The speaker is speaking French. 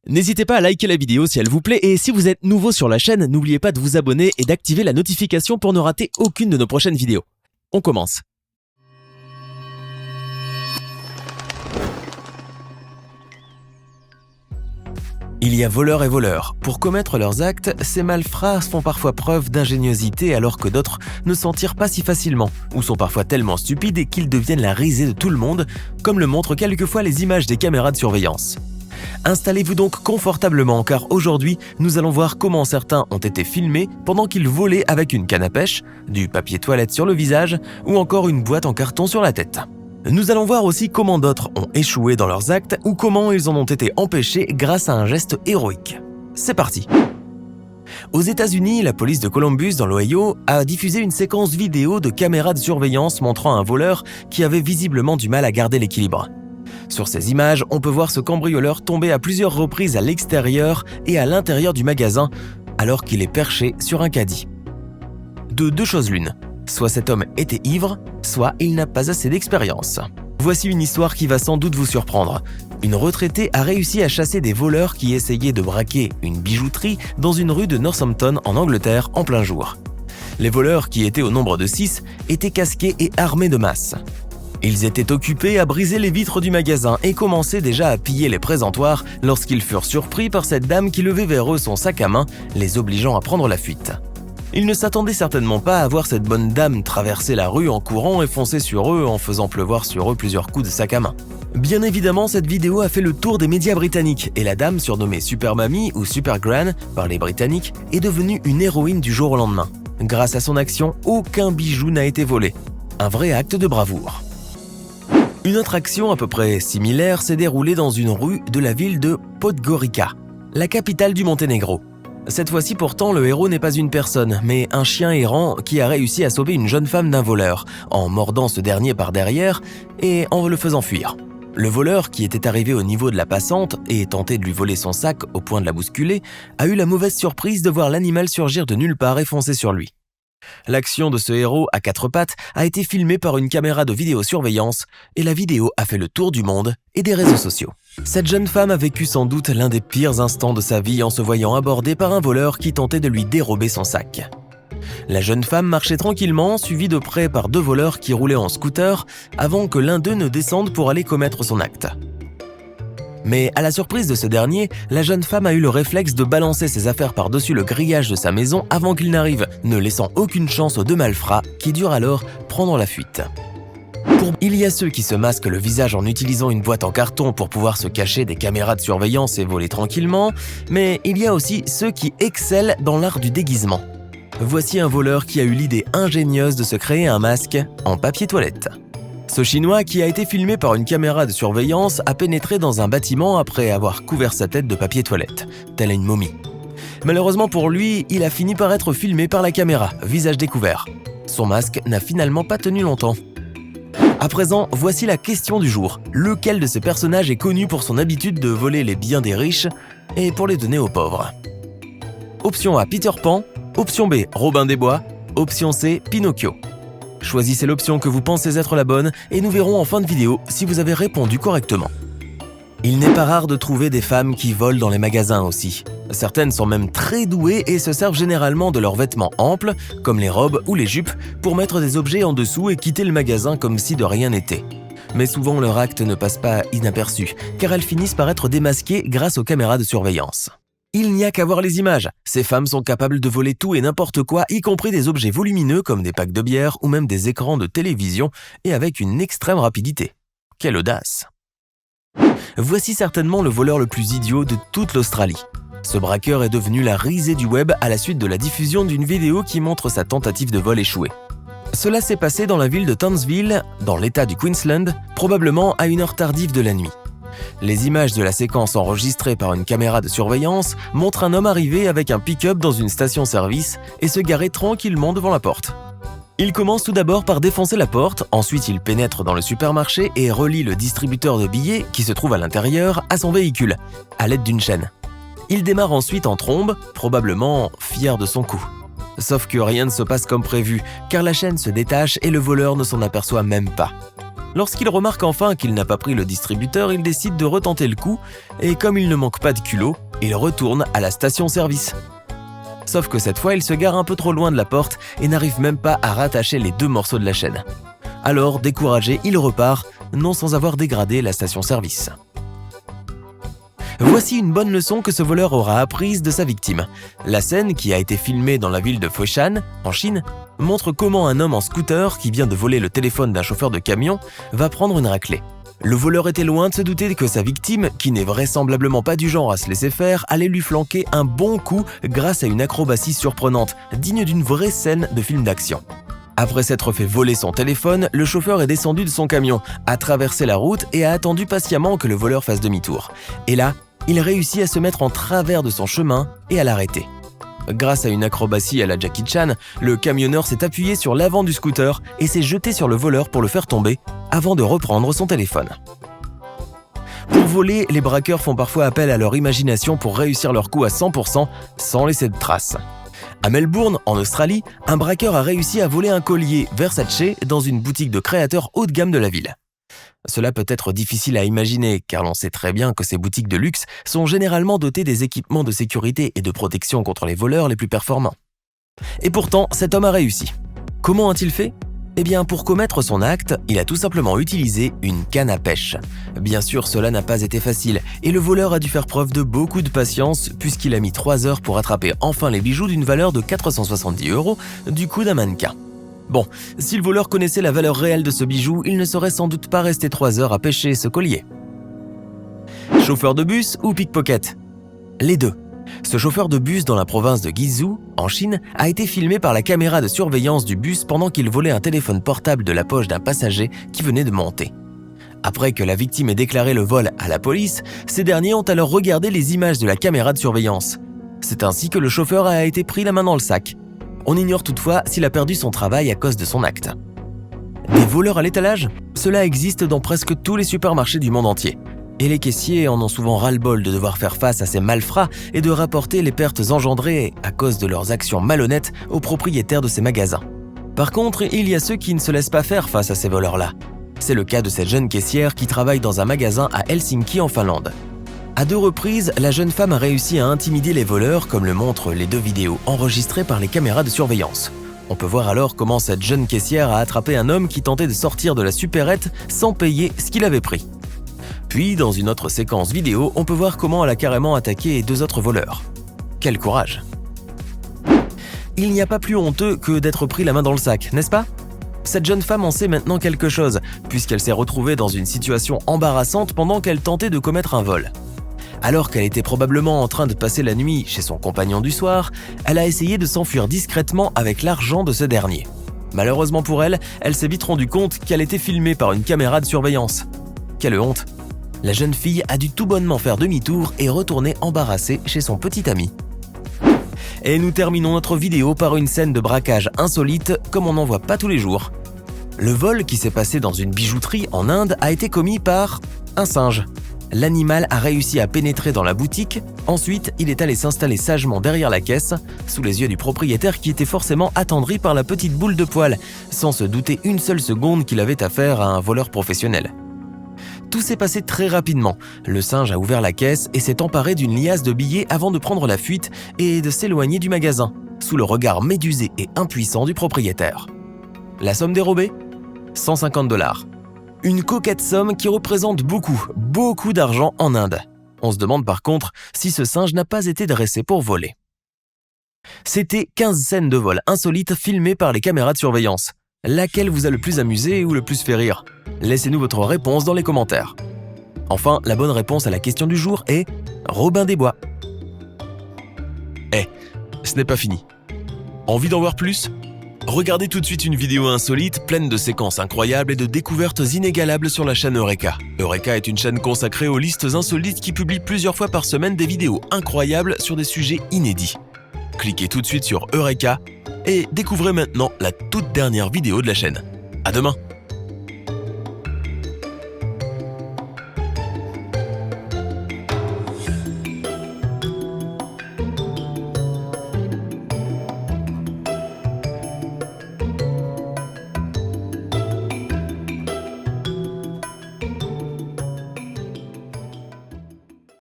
N'hésitez pas à liker la vidéo si elle vous plaît et si vous êtes nouveau sur la chaîne, n'oubliez pas de vous abonner et d'activer la notification pour ne rater aucune de nos prochaines vidéos. On commence. Il y a voleurs et voleurs. Pour commettre leurs actes, ces malfrats font parfois preuve d'ingéniosité alors que d'autres ne s'en tirent pas si facilement, ou sont parfois tellement stupides qu'ils deviennent la risée de tout le monde, comme le montrent quelquefois les images des caméras de surveillance. Installez-vous donc confortablement car aujourd'hui, nous allons voir comment certains ont été filmés pendant qu'ils volaient avec une canne à pêche, du papier toilette sur le visage ou encore une boîte en carton sur la tête. Nous allons voir aussi comment d'autres ont échoué dans leurs actes ou comment ils en ont été empêchés grâce à un geste héroïque. C'est parti! Aux États-Unis, la police de Columbus dans l'Ohio a diffusé une séquence vidéo de caméras de surveillance montrant un voleur qui avait visiblement du mal à garder l'équilibre. Sur ces images, on peut voir ce cambrioleur tomber à plusieurs reprises à l'extérieur et à l'intérieur du magasin alors qu'il est perché sur un caddie. De deux choses l'une, soit cet homme était ivre, soit il n'a pas assez d'expérience. Voici une histoire qui va sans doute vous surprendre. Une retraitée a réussi à chasser des voleurs qui essayaient de braquer une bijouterie dans une rue de Northampton en Angleterre en plein jour. Les voleurs, qui étaient au nombre de 6, étaient casqués et armés de masse. Ils étaient occupés à briser les vitres du magasin et commençaient déjà à piller les présentoirs lorsqu'ils furent surpris par cette dame qui levait vers eux son sac à main, les obligeant à prendre la fuite. Ils ne s'attendaient certainement pas à voir cette bonne dame traverser la rue en courant et foncer sur eux en faisant pleuvoir sur eux plusieurs coups de sac à main. Bien évidemment, cette vidéo a fait le tour des médias britanniques et la dame, surnommée Super Mamie ou Super Gran par les Britanniques, est devenue une héroïne du jour au lendemain. Grâce à son action, aucun bijou n'a été volé. Un vrai acte de bravoure. Une autre action à peu près similaire s'est déroulée dans une rue de la ville de Podgorica, la capitale du Monténégro. Cette fois-ci pourtant, le héros n'est pas une personne, mais un chien errant qui a réussi à sauver une jeune femme d'un voleur, en mordant ce dernier par derrière et en le faisant fuir. Le voleur, qui était arrivé au niveau de la passante et tentait de lui voler son sac au point de la bousculer, a eu la mauvaise surprise de voir l'animal surgir de nulle part et foncer sur lui. L'action de ce héros à 4 pattes a été filmée par une caméra de vidéosurveillance et la vidéo a fait le tour du monde et des réseaux sociaux. Cette jeune femme a vécu sans doute l'un des pires instants de sa vie en se voyant abordée par un voleur qui tentait de lui dérober son sac. La jeune femme marchait tranquillement, suivie de près par 2 voleurs qui roulaient en scooter avant que l'un d'eux ne descende pour aller commettre son acte. Mais à la surprise de ce dernier, la jeune femme a eu le réflexe de balancer ses affaires par-dessus le grillage de sa maison avant qu'il n'arrive, ne laissant aucune chance aux 2 malfrats qui durent alors prendre la fuite. Il y a ceux qui se masquent le visage en utilisant une boîte en carton pour pouvoir se cacher des caméras de surveillance et voler tranquillement, mais il y a aussi ceux qui excellent dans l'art du déguisement. Voici un voleur qui a eu l'idée ingénieuse de se créer un masque en papier toilette. Ce Chinois, qui a été filmé par une caméra de surveillance, a pénétré dans un bâtiment après avoir couvert sa tête de papier toilette, telle une momie. Malheureusement pour lui, il a fini par être filmé par la caméra, visage découvert. Son masque n'a finalement pas tenu longtemps. À présent, voici la question du jour. Lequel de ces personnages est connu pour son habitude de voler les biens des riches et pour les donner aux pauvres? Option A, Peter Pan. Option B, Robin des Bois. Option C, Pinocchio. Choisissez l'option que vous pensez être la bonne et nous verrons en fin de vidéo si vous avez répondu correctement. Il n'est pas rare de trouver des femmes qui volent dans les magasins aussi. Certaines sont même très douées et se servent généralement de leurs vêtements amples, comme les robes ou les jupes, pour mettre des objets en dessous et quitter le magasin comme si de rien n'était. Mais souvent leur acte ne passe pas inaperçu, car elles finissent par être démasquées grâce aux caméras de surveillance. Il n'y a qu'à voir les images. Ces femmes sont capables de voler tout et n'importe quoi, y compris des objets volumineux comme des packs de bière ou même des écrans de télévision, et avec une extrême rapidité. Quelle audace! Voici certainement le voleur le plus idiot de toute l'Australie. Ce braqueur est devenu la risée du web à la suite de la diffusion d'une vidéo qui montre sa tentative de vol échouée. Cela s'est passé dans la ville de Townsville, dans l'état du Queensland, probablement à une heure tardive de la nuit. Les images de la séquence enregistrée par une caméra de surveillance montrent un homme arriver avec un pick-up dans une station-service et se garer tranquillement devant la porte. Il commence tout d'abord par défoncer la porte, ensuite il pénètre dans le supermarché et relie le distributeur de billets qui se trouve à l'intérieur à son véhicule, à l'aide d'une chaîne. Il démarre ensuite en trombe, probablement fier de son coup. Sauf que rien ne se passe comme prévu, car la chaîne se détache et le voleur ne s'en aperçoit même pas. Lorsqu'il remarque enfin qu'il n'a pas pris le distributeur, il décide de retenter le coup et comme il ne manque pas de culot, il retourne à la station-service. Sauf que cette fois, il se gare un peu trop loin de la porte et n'arrive même pas à rattacher les 2 morceaux de la chaîne. Alors, découragé, il repart, non sans avoir dégradé la station-service. Voici une bonne leçon que ce voleur aura apprise de sa victime. La scène, qui a été filmée dans la ville de Foshan, en Chine, montre comment un homme en scooter qui vient de voler le téléphone d'un chauffeur de camion va prendre une raclée. Le voleur était loin de se douter que sa victime, qui n'est vraisemblablement pas du genre à se laisser faire, allait lui flanquer un bon coup grâce à une acrobatie surprenante, digne d'une vraie scène de film d'action. Après s'être fait voler son téléphone, le chauffeur est descendu de son camion, a traversé la route et a attendu patiemment que le voleur fasse demi-tour. Et là, il réussit à se mettre en travers de son chemin et à l'arrêter. Grâce à une acrobatie à la Jackie Chan, le camionneur s'est appuyé sur l'avant du scooter et s'est jeté sur le voleur pour le faire tomber avant de reprendre son téléphone. Pour voler, les braqueurs font parfois appel à leur imagination pour réussir leur coup à 100% sans laisser de traces. À Melbourne, en Australie, un braqueur a réussi à voler un collier Versace dans une boutique de créateurs haut de gamme de la ville. Cela peut être difficile à imaginer car l'on sait très bien que ces boutiques de luxe sont généralement dotées des équipements de sécurité et de protection contre les voleurs les plus performants. Et pourtant, cet homme a réussi. Comment a-t-il fait ? Eh bien, pour commettre son acte, il a tout simplement utilisé une canne à pêche. Bien sûr, cela n'a pas été facile et le voleur a dû faire preuve de beaucoup de patience puisqu'il a mis 3 heures pour attraper enfin les bijoux d'une valeur de 470 € du cou d'un mannequin. Bon, si le voleur connaissait la valeur réelle de ce bijou, il ne serait sans doute pas resté 3 heures à pêcher ce collier. Chauffeur de bus ou pickpocket ? Les deux. Ce chauffeur de bus dans la province de Guizhou, en Chine, a été filmé par la caméra de surveillance du bus pendant qu'il volait un téléphone portable de la poche d'un passager qui venait de monter. Après que la victime ait déclaré le vol à la police, ces derniers ont alors regardé les images de la caméra de surveillance. C'est ainsi que le chauffeur a été pris la main dans le sac. On ignore toutefois s'il a perdu son travail à cause de son acte. Des voleurs à l'étalage ? Cela existe dans presque tous les supermarchés du monde entier. Et les caissiers en ont souvent ras-le-bol de devoir faire face à ces malfrats et de rapporter les pertes engendrées à cause de leurs actions malhonnêtes aux propriétaires de ces magasins. Par contre, il y a ceux qui ne se laissent pas faire face à ces voleurs-là. C'est le cas de cette jeune caissière qui travaille dans un magasin à Helsinki en Finlande. À 2 reprises, la jeune femme a réussi à intimider les voleurs, comme le montrent les 2 vidéos enregistrées par les caméras de surveillance. On peut voir alors comment cette jeune caissière a attrapé un homme qui tentait de sortir de la supérette sans payer ce qu'il avait pris. Puis, dans une autre séquence vidéo, on peut voir comment elle a carrément attaqué 2 autres voleurs. Quel courage! Il n'y a pas plus honteux que d'être pris la main dans le sac, n'est-ce pas ? Cette jeune femme en sait maintenant quelque chose, puisqu'elle s'est retrouvée dans une situation embarrassante pendant qu'elle tentait de commettre un vol. Alors qu'elle était probablement en train de passer la nuit chez son compagnon du soir, elle a essayé de s'enfuir discrètement avec l'argent de ce dernier. Malheureusement pour elle, elle s'est vite rendue compte qu'elle était filmée par une caméra de surveillance. Quelle honte! La jeune fille a dû tout bonnement faire demi-tour et retourner embarrassée chez son petit ami. Et nous terminons notre vidéo par une scène de braquage insolite comme on n'en voit pas tous les jours. Le vol qui s'est passé dans une bijouterie en Inde a été commis par un singe. L'animal a réussi à pénétrer dans la boutique, ensuite il est allé s'installer sagement derrière la caisse, sous les yeux du propriétaire qui était forcément attendri par la petite boule de poil, sans se douter une seule seconde qu'il avait affaire à un voleur professionnel. Tout s'est passé très rapidement. Le singe a ouvert la caisse et s'est emparé d'une liasse de billets avant de prendre la fuite et de s'éloigner du magasin, sous le regard médusé et impuissant du propriétaire. La somme dérobée ? 150 $. Une coquette somme qui représente beaucoup d'argent en Inde. On se demande par contre si ce singe n'a pas été dressé pour voler. C'était 15 scènes de vol insolites filmées par les caméras de surveillance. Laquelle vous a le plus amusé ou le plus fait rire ? Laissez-nous votre réponse dans les commentaires. Enfin, la bonne réponse à la question du jour est Robin des Bois. Ce n'est pas fini. Envie d'en voir plus ? Regardez tout de suite une vidéo insolite, pleine de séquences incroyables et de découvertes inégalables sur la chaîne Eureka. Eureka est une chaîne consacrée aux listes insolites qui publie plusieurs fois par semaine des vidéos incroyables sur des sujets inédits. Cliquez tout de suite sur Eureka et découvrez maintenant la toute dernière vidéo de la chaîne. À demain!